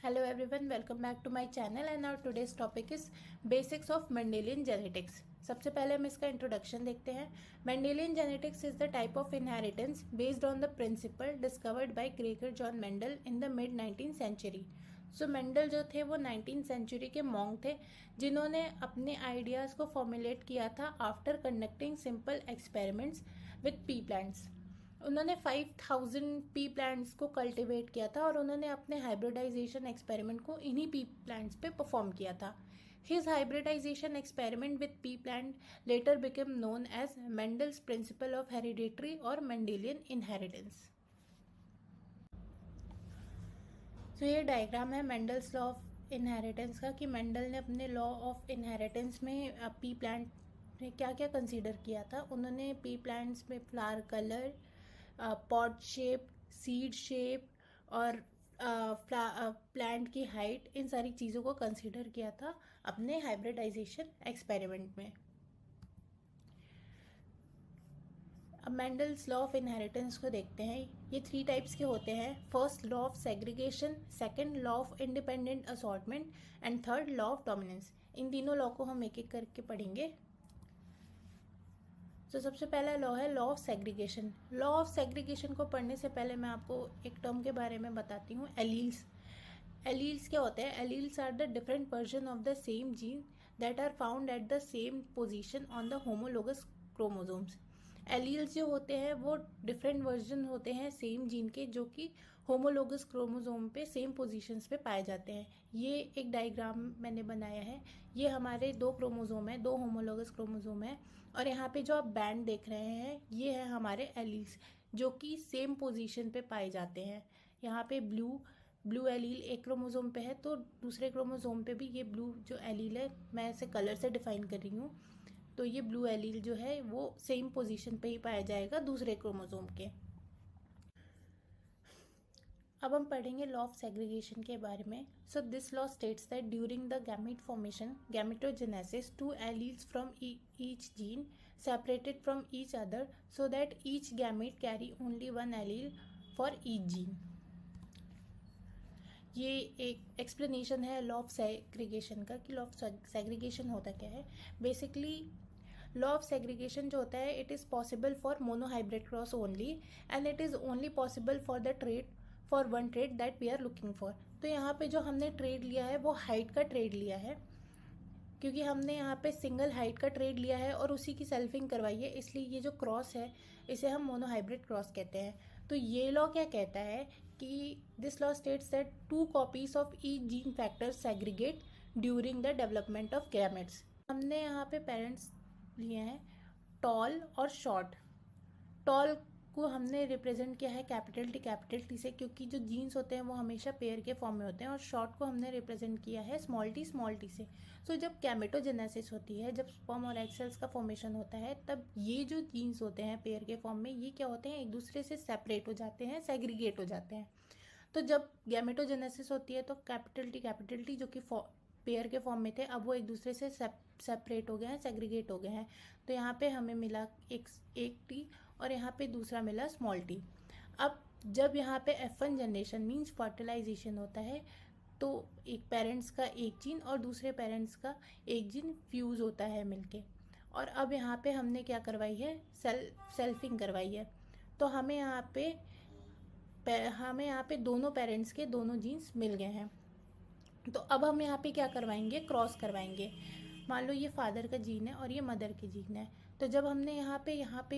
Hello everyone, welcome back to my channel and our today's topic is basics of Mendelian genetics. सबसे पहले हम इसका introduction देखते हैं. Mendelian genetics is the type of inheritance based on the principle discovered by Gregor John Mendel in the mid 19th century. So Mendel जो थे वो 19th century के मॉन्क थे जिन्होंने अपने आइडियाज़ को फॉर्मुलेट किया था after conducting simple experiments with P plants. उन्होंने 5000 पी प्लांट्स को कल्टीवेट किया था और उन्होंने अपने हाइब्रिडाइजेशन एक्सपेरिमेंट को इन्हीं पी प्लांट्स पे परफॉर्म किया था. His hybridisation experiment with pea plant later became known as Mendel's principle of hereditary और मेंडेलियन इनहेरिटेंस. तो ये डायग्राम है मेंडल्स लॉ ऑफ इनहेरिटेंस का कि मेंडल ने अपने लॉ ऑफ इनहेरिटेंस में पी प्लांट ने क्या क्या कंसीडर किया था. उन्होंने पी प्लांट्स में flower colour, pot shape, seed shape और प्लांट की हाइट, इन सारी चीज़ों को कंसीडर किया था अपने हाइब्रिडाइजेशन एक्सपेरिमेंट में. अब मेंडल्स लॉ ऑफ इनहेरिटेंस को देखते हैं. ये 3 टाइप्स के होते हैं. First law of segregation, second law of independent assortment and third law of dominance. इन तीनों लॉ को हम एक एक करके पढ़ेंगे. तो सबसे पहला लॉ है law of segregation. Law of segregation को पढ़ने से पहले मैं आपको एक टर्म के बारे में बताती हूँ, एलील्स. एलील्स क्या होते हैं? Alleles are the different version of the same gene that are found at the same position on the homologous chromosomes. Alleles जो होते हैं वो डिफरेंट वर्जन होते हैं सेम जीन के, जो कि होमोलोगस क्रोमोसोम पे सेम पोजीशंस पे पाए जाते हैं. ये एक डायग्राम मैंने बनाया है. ये हमारे 2 क्रोमोसोम है, 2 होमोलोगस क्रोमोसोम है, और यहाँ पे जो आप बैंड देख रहे हैं ये है हमारे एलील्स जो कि सेम पोजीशन पे पाए जाते हैं. यहाँ पे ब्लू एलील एक क्रोमोसोम पे है, तो दूसरे क्रोमोसोम पे भी ये ब्लू जो एलील है, मैं इसे कलर से डिफाइन कर रही हूँ, तो ये ब्लू एलील जो है वो सेम पोजीशन पे ही पाया जाएगा दूसरे क्रोमोसोम के. अब हम पढ़ेंगे लॉ ऑफ सेग्रीगेशन के बारे में. So this law states that during the gamete formation gametogenesis 2 alleles from each gene separated from each other so that each gamete carry only 1 allele for each gene. ये एक explanation है law of segregation का कि law of segregation होता क्या है. Basically law of segregation जो होता है it is possible for monohybrid cross only and it is only possible for the trait for one trait that we are looking for. तो यहाँ पे जो हमने ट्रेड लिया है वो हाइट का ट्रेड लिया है, क्योंकि हमने यहाँ पे सिंगल हाइट का ट्रेड लिया है और उसी की सेल्फिंग करवाई है, इसलिए ये जो क्रॉस है इसे हम मोनोहाइब्रिड क्रॉस कहते हैं. तो ये लॉ क्या कहता है कि this law states that 2 copies of each gene factor segregate during the development of gametes. हमने यहाँ पे पेरेंट्स लिए हैं टॉल और शॉर्ट. टॉल को हमने रिप्रेजेंट किया है कैपिटल टी से, क्योंकि जो जीन्स होते हैं वो हमेशा पेयर के फॉर्म में होते हैं, और शॉर्ट को हमने रिप्रेजेंट किया है स्मॉल टी से. सो जब गैमेटोजेनेसिस होती है, जब स्पर्म और एग सेल्स का फॉर्मेशन होता है, तब ये जो जीन्स होते हैं पेयर के फॉर्म में, ये क्या होते हैं, एक दूसरे से सेपरेट हो जाते हैं, सेग्रीगेट हो जाते हैं. तो जब गैमेटोजेनेसिस होती है तो कैपिटल टी जो कि पेयर के फॉर्म में थे, अब वो एक दूसरे से सेपरेट हो गए हैं, सेग्रीगेट हो गए हैं. तो यहाँ पे हमें मिला एक टी और यहाँ पे दूसरा मिला स्मॉल टी. अब जब यहाँ पे F1 जनरेशन मीन्स फर्टिलाइजेशन होता है, तो एक पेरेंट्स का एक जीन और दूसरे पेरेंट्स का एक जीन फ्यूज़ होता है मिलके, और अब यहाँ पे हमने क्या करवाई है, सेल्फिंग करवाई है. तो हमें यहाँ पे दोनों पेरेंट्स के दोनों जीन्स मिल गए हैं. तो अब हम यहाँ पे क्या करवाएंगे, क्रॉस करवाएंगे. मान लो ये फादर का जीन है और ये मदर के जीन है. तो जब हमने यहाँ पे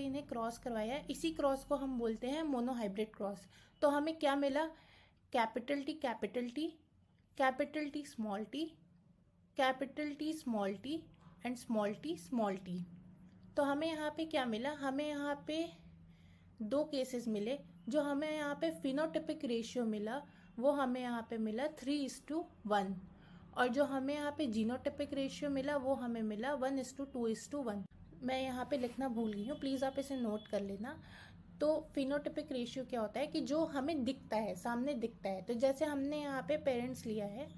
इन्हें क्रॉस करवाया, इसी क्रॉस को हम बोलते हैं मोनोहाइब्रिड क्रॉस. तो हमें क्या मिला, capital T small T, capital T small T and small T. तो हमें यहाँ पे क्या मिला, हमें यहाँ पे 2 केसेस मिले. जो हमें यहाँ पे फिनोटिपिक रेशियो मिला वो हमें यहाँ पे मिला 3:1, और जो हमें यहाँ पे जीनोटिपिक रेशियो मिला वो हमें मिला 1:2:1. मैं यहाँ पे लिखना भूल गई हूँ, प्लीज़ आप इसे नोट कर लेना. तो फिनोटिपिक रेशियो क्या होता है कि जो हमें दिखता है, सामने दिखता है. तो जैसे हमने यहाँ पे पेरेंट्स लिया है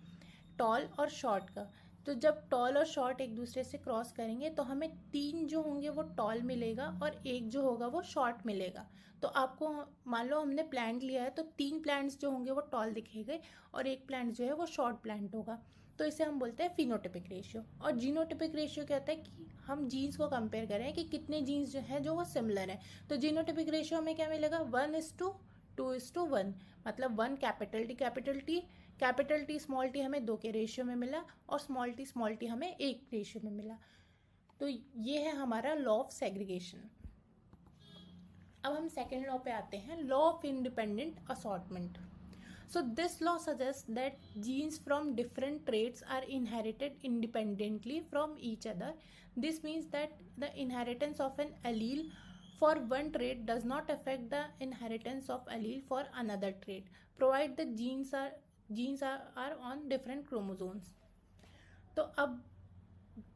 टॉल और शॉर्ट का, तो जब टॉल और शॉर्ट एक दूसरे से क्रॉस करेंगे तो हमें 3 जो होंगे वो टॉल मिलेगा और एक जो होगा वो शॉर्ट मिलेगा। तो आपको मान लो हमने प्लांट लिया है तो 3 प्लांट्स जो होंगे वो टॉल दिखेंगे और एक प्लांट जो है वो शॉर्ट प्लांट होगा। तो इसे हम बोलते हैं फिनोटिपिक रेशियो। और जीनोटिपिक रेशियो क्या होता है कि हम जीन्स को कंपेयर करें कि कितने जीन्स जो हैं जो वो सिमिलर हैं। तो जीनोटिपिक रेशियो हमें क्या मिलेगा, 1:2:1, मतलब 1 कैपिटल टी स्मॉल टी हमें 2 के रेशियो में मिला और स्मॉल टी हमें 1 रेशियो में मिला। तो ये है हमारा लॉ ऑफ सेग्रीगेशन। अब हम सेकेंड लॉ पे आते हैं, law of independent assortment. So this law suggests that genes from different traits are inherited independently from each other. This means that the inheritance of an allele for one trait does not affect the inheritance of allele for another trait, provided the genes are on different chromosomes. तो अब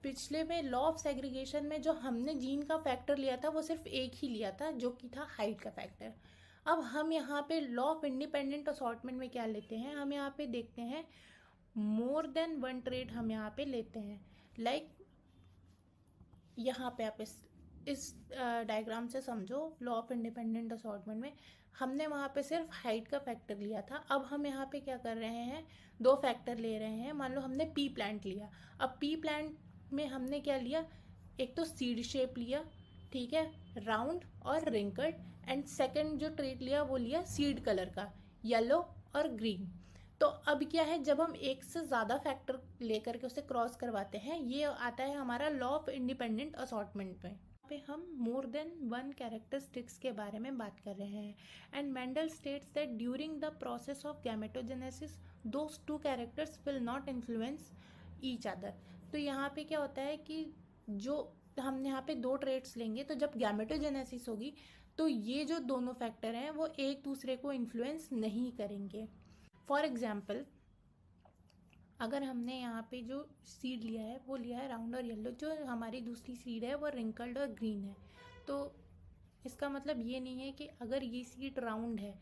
पिछले में law of segregation में जो हमने gene का factor लिया था वो सिर्फ एक ही लिया था जो कि था हाइट का फैक्टर। अब हम यहाँ पे लॉ ऑफ इंडिपेंडेंट असॉर्टमेंट में क्या लेते हैं, हम यहाँ पे देखते हैं मोर देन वन ट्रेट हम यहाँ पे लेते हैं। लाइक यहाँ पे आप इस डायग्राम से समझो, लॉ ऑफ इंडिपेंडेंट असॉर्टमेंट में हमने वहाँ पे सिर्फ हाइट का फैक्टर लिया था। अब हम यहाँ पे क्या कर रहे हैं, 2 फैक्टर ले रहे हैं। मान लो हमने पी प्लांट लिया, अब पी प्लांट में हमने क्या लिया, एक तो सीड शेप लिया, ठीक है, राउंड और रिंकल्ड, एंड सेकंड जो ट्रेट लिया वो लिया सीड कलर का, येलो और ग्रीन। तो अब क्या है, जब हम एक से ज़्यादा फैक्टर लेकर के उसे क्रॉस करवाते हैं, ये आता है हमारा लॉ ऑफ इंडिपेंडेंट असॉर्टमेंट में। पे हम मोर देन वन कैरेक्टरिस्टिक्स के बारे में बात कर रहे हैं। And Mendel states that during the process of gametogenesis those 2 characters will not influence each other. तो यहाँ पे क्या होता है कि जो हम यहाँ पे 2 ट्रेट्स लेंगे तो जब गैमेटोजेनेसिस होगी तो ये जो दोनों फैक्टर हैं वो एक दूसरे को इन्फ्लुएंस नहीं करेंगे। फॉर एग्जाम्पल, अगर हमने यहाँ पे जो सीड लिया है वो लिया है राउंड और येलो, जो हमारी दूसरी सीड है वो रिंकल्ड और ग्रीन है, तो इसका मतलब ये नहीं है कि अगर ये सीड राउंड है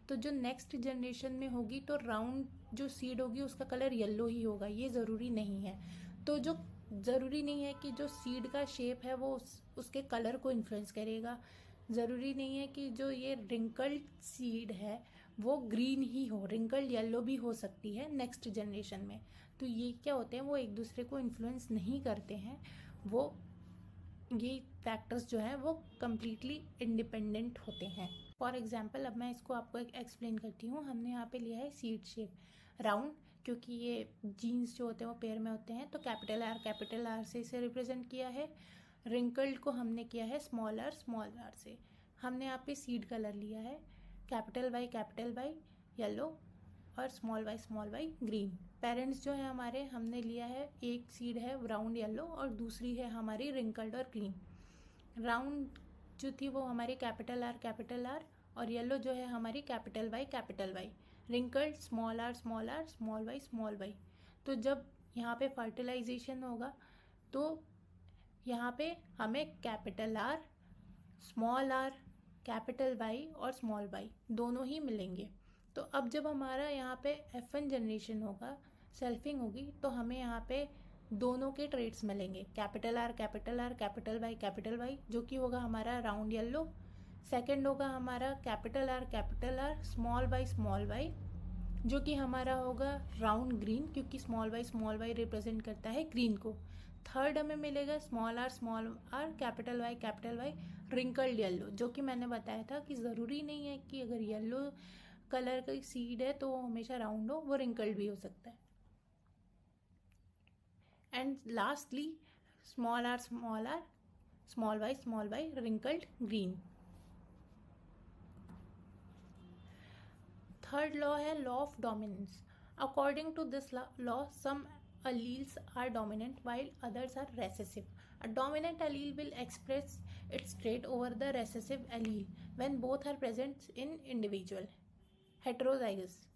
तो जो नेक्स्ट जनरेशन में होगी तो राउंड जो सीड होगी उसका कलर येलो ही होगा, ये ज़रूरी नहीं है। तो जो ज़रूरी नहीं है कि जो सीड का शेप है वो उसके कलर को इन्फ्लुएंस करेगा। ज़रूरी नहीं है कि जो ये रिंकल्ड सीड है वो ग्रीन ही हो, रिंकल्ड येलो भी हो सकती है नेक्स्ट जनरेशन में। तो ये क्या होते हैं, वो एक दूसरे को इन्फ्लुएंस नहीं करते हैं, वो ये फैक्टर्स जो हैं वो कम्प्लीटली इंडिपेंडेंट होते हैं। फॉर एग्जाम्पल, अब मैं इसको आपको एक्सप्लेन करती हूँ। हमने यहाँ पे लिया है सीड शेप राउंड, क्योंकि ये जीन्स जो होते हैं वो पेयर में होते हैं, तो कैपिटल आर से इसे रिप्रेजेंट किया है। रिंकल्ड को हमने किया है स्मॉल आर से। हमने यहाँ पे सीड कलर लिया है कैपिटल वाई येलो और स्मॉल वाई ग्रीन। पेरेंट्स जो है हमारे, हमने लिया है एक सीड है राउंड येलो और दूसरी है हमारी रिंकल्ड और ग्रीन। राउंड जो थी वो हमारी कैपिटल आर और येलो जो है हमारी capital Y. Wrinkled small R small Y. तो जब यहाँ पे फर्टिलाइजेशन होगा तो यहाँ पे हमें capital R, small R, capital Y और स्मॉल वाई दोनों ही मिलेंगे। तो अब जब हमारा यहाँ पे F1 जनरेशन होगा, सेल्फिंग होगी, तो हमें यहाँ पे दोनों के ट्रेट्स मिलेंगे, कैपिटल वाई जो कि होगा हमारा राउंड येलो। सेकंड होगा हमारा कैपिटल आर स्मॉल वाई जो कि हमारा होगा राउंड ग्रीन, क्योंकि स्मॉल वाई रिप्रेजेंट करता है ग्रीन को। थर्ड हमें मिलेगा small R capital Y wrinkled yellow, जो कि मैंने बताया था कि ज़रूरी नहीं है कि अगर येलो कलर का सीड है तो वो हमेशा राउंड हो, वो रिंकल्ड भी हो सकता है। And lastly small R small Y wrinkled green. Third law है law of dominance. According to this law some alleles are dominant while others are recessive. A dominant allele will express its trait over the recessive allele when both are present in individual. Heterozygous.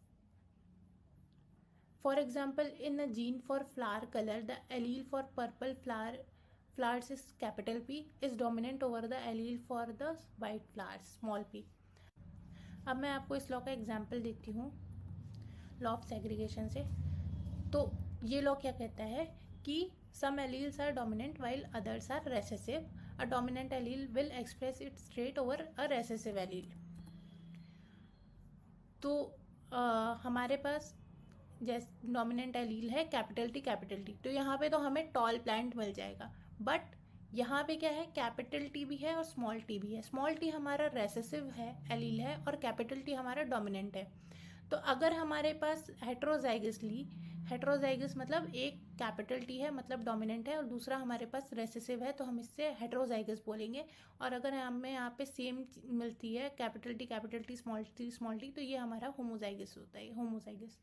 For example, in a gene for flower color, the allele for purple flowers is capital P is dominant over the allele for the white flowers small p. अब मैं आपको इस law का example देती हूँ, law of segregation से। तो ये लॉ क्या कहता है कि some alleles are dominant while others are recessive. A dominant allele will express its trait over a recessive allele. तो हमारे पास जैसे डोमिनेंट एलील है कैपिटल टी, तो यहाँ पे तो हमें टॉल प्लांट मिल जाएगा, बट यहाँ पे क्या है, कैपिटल टी भी है और स्मॉल टी भी है. स्मॉल टी हमारा रेसेसिव है एलील है और कैपिटल टी हमारा डोमिनेंट है. तो अगर हमारे पास हेट्रोजाइगस मतलब एक कैपिटल टी है मतलब डोमिनेंट है और दूसरा हमारे पास रेसेसिव है, तो हम इससे हेट्रोजाइगस बोलेंगे. और अगर हमें यहाँ पे सेम मिलती है कैपिटल टी स्मॉल टी, तो ये हमारा होमोजाइगस होता है, होमोजाइगस.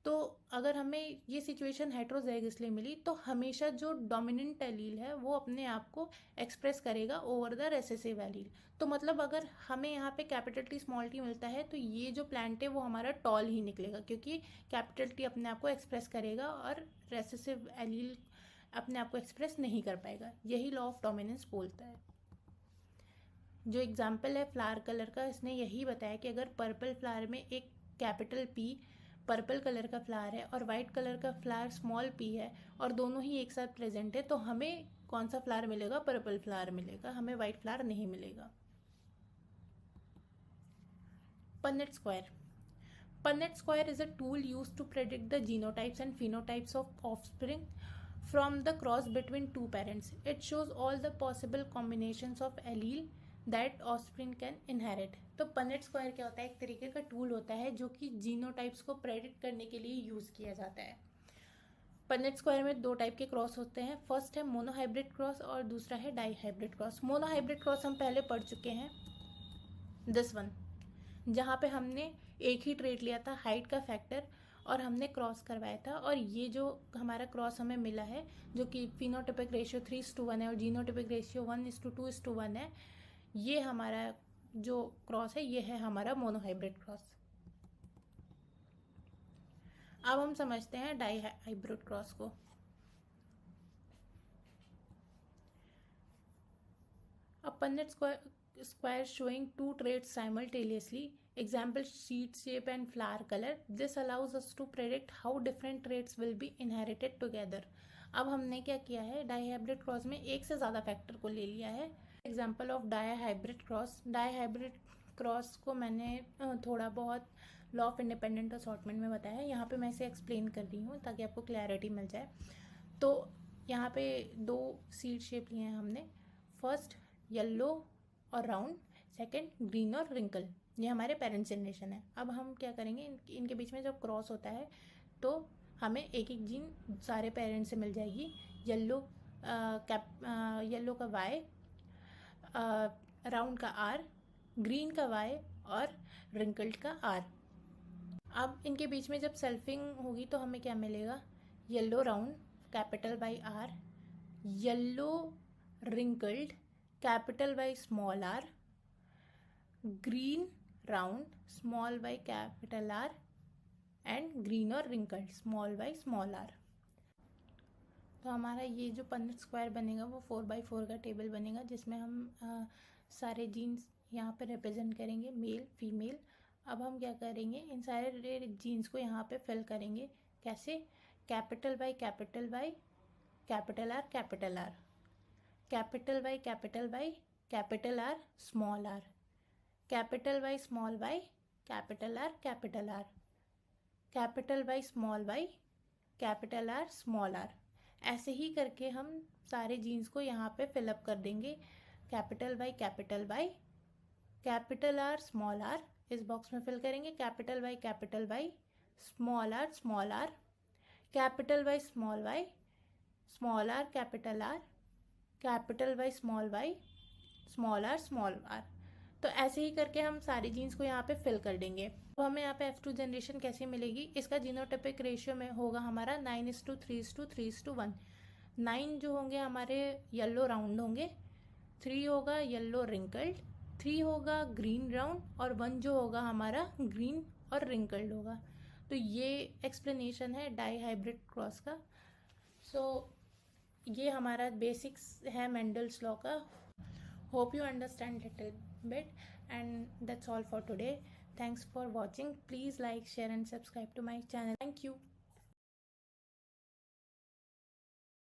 तो अगर हमें ये सिचुएशन हेट्रोजाइगसली मिली तो हमेशा जो डोमिनेंट एलील है वो अपने आप को एक्सप्रेस करेगा ओवर द रेसेसिव एलील. तो मतलब अगर हमें यहाँ पे कैपिटल टी स्मॉल टी मिलता है तो ये जो प्लांट है वो हमारा टॉल ही निकलेगा, क्योंकि कैपिटल टी अपने आप को एक्सप्रेस करेगा और रेसेसिव एलील अपने आप को एक्सप्रेस नहीं कर पाएगा. यही लॉ ऑफ डोमिनेंस बोलता है. जो एग्जाम्पल है फ्लावर कलर का, इसने यही बताया कि अगर पर्पल फ्लावर में एक कैपिटल पी पर्पल कलर का फ्लावर है और वाइट कलर का फ्लावर स्मॉल पी है और दोनों ही एक साथ प्रेजेंट है, तो हमें कौन सा फ्लावर मिलेगा, पर्पल फ्लावर मिलेगा, हमें वाइट फ्लावर नहीं मिलेगा. Punnett square. Punnett square is a tool used to predict the genotypes and phenotypes of offspring from the cross between two parents. It shows all the possible combinations of allele that offspring can inherit. तो Punnett square क्या होता है, एक तरीके का tool होता है जो कि जीनोटाइप्स को प्रेडिक्ट करने के लिए यूज किया जाता है. पनेट स्क्वायर में दो टाइप के क्रॉस होते हैं. फर्स्ट है मोनोहाइब्रिड क्रॉस और दूसरा है डाईहाइब्रिड क्रॉस. मोनोहाइब्रिड क्रॉस हम पहले पढ़ चुके हैं, दिस वन, जहाँ पे हमने एक ही ट्रेट लिया था, हाइट का फैक्टर, और हमने क्रॉस करवाया था. और ये जो हमारा क्रॉस हमें मिला है जो कि फिनोटिपिक रेशियो 3:1 है और जीनोटिपिक रेशियो 1:2:1 है, ये हमारा जो क्रॉस है ये है हमारा मोनोहाइब्रिड क्रॉस. अब हम समझते हैं डाईहाइब्रिड क्रॉस को. A Punnett square showing two traits simultaneously, example seed shape and flower color. This allows us to predict how different traits will be inherited together. अब हमने क्या किया है, डाईहाइब्रिड क्रॉस में एक से ज़्यादा फैक्टर को ले लिया है. Example of dihybrid cross. Dihybrid cross को मैंने थोड़ा बहुत लॉ ऑफ इंडिपेंडेंट असॉर्टमेंट में बताया है, यहाँ पे मैं इसे एक्सप्लेन कर रही हूँ ताकि आपको क्लैरिटी मिल जाए. तो यहाँ पे दो सीड शेप लिए हैं हमने. फर्स्ट येलो और राउंड, सेकंड ग्रीन और रिंकल. ये हमारे पेरेंट्स जनरेशन है. अब हम क्या करेंगे, इनके बीच में जब क्रॉस होता है तो हमें एक एक जीन सारे पेरेंट्स से मिल जाएगी. येलो का वाई, राउंड का आर, ग्रीन का वाई और रिंकल्ड का आर. अब इनके बीच में जब सेल्फिंग होगी तो हमें क्या मिलेगा, yellow round capital by R, yellow wrinkled capital by small R, green round small by capital R and green और wrinkled small by small R. तो हमारा ये जो पन्नेट स्क्वायर बनेगा वो 4x4 का टेबल बनेगा जिसमें हम सारे जीन्स यहाँ पे रिप्रेजेंट करेंगे, मेल फीमेल. अब हम क्या करेंगे, इन सारे जीन्स को यहाँ पे फिल करेंगे. कैसे, capital Y capital Y capital R, capital R, capital Y capital Y capital R small R, capital by small by capital R, capital R, capital by small by capital R small R. ऐसे ही करके हम सारे jeans को यहाँ पे fill up कर देंगे. Capital Y capital Y capital R small R इस बॉक्स में फिल करेंगे. Capital by small R, capital by small R capital R, capital by small R. तो ऐसे ही करके हम सारी जीन्स को यहाँ पे फिल कर देंगे. तो हमें यहाँ पे F2 जनरेशन कैसे मिलेगी, इसका जीनोटाइपिक रेशियो में होगा हमारा 9:3:3:1. 9 जो होंगे हमारे येलो राउंड होंगे, 3 होगा येलो रिंकल्ड, 3 होगा ग्रीन राउंड और 1 जो होगा हमारा ग्रीन और रिंकल्ड होगा. तो ये एक्सप्लेनेशन है डाईहाइब्रिड क्रॉस का. सो ये हमारा बेसिक्स है मेंडल्स लॉ का. Hope you understand little bit, and that's all for today. Thanks for watching. Please like, share and subscribe to my channel. Thank you.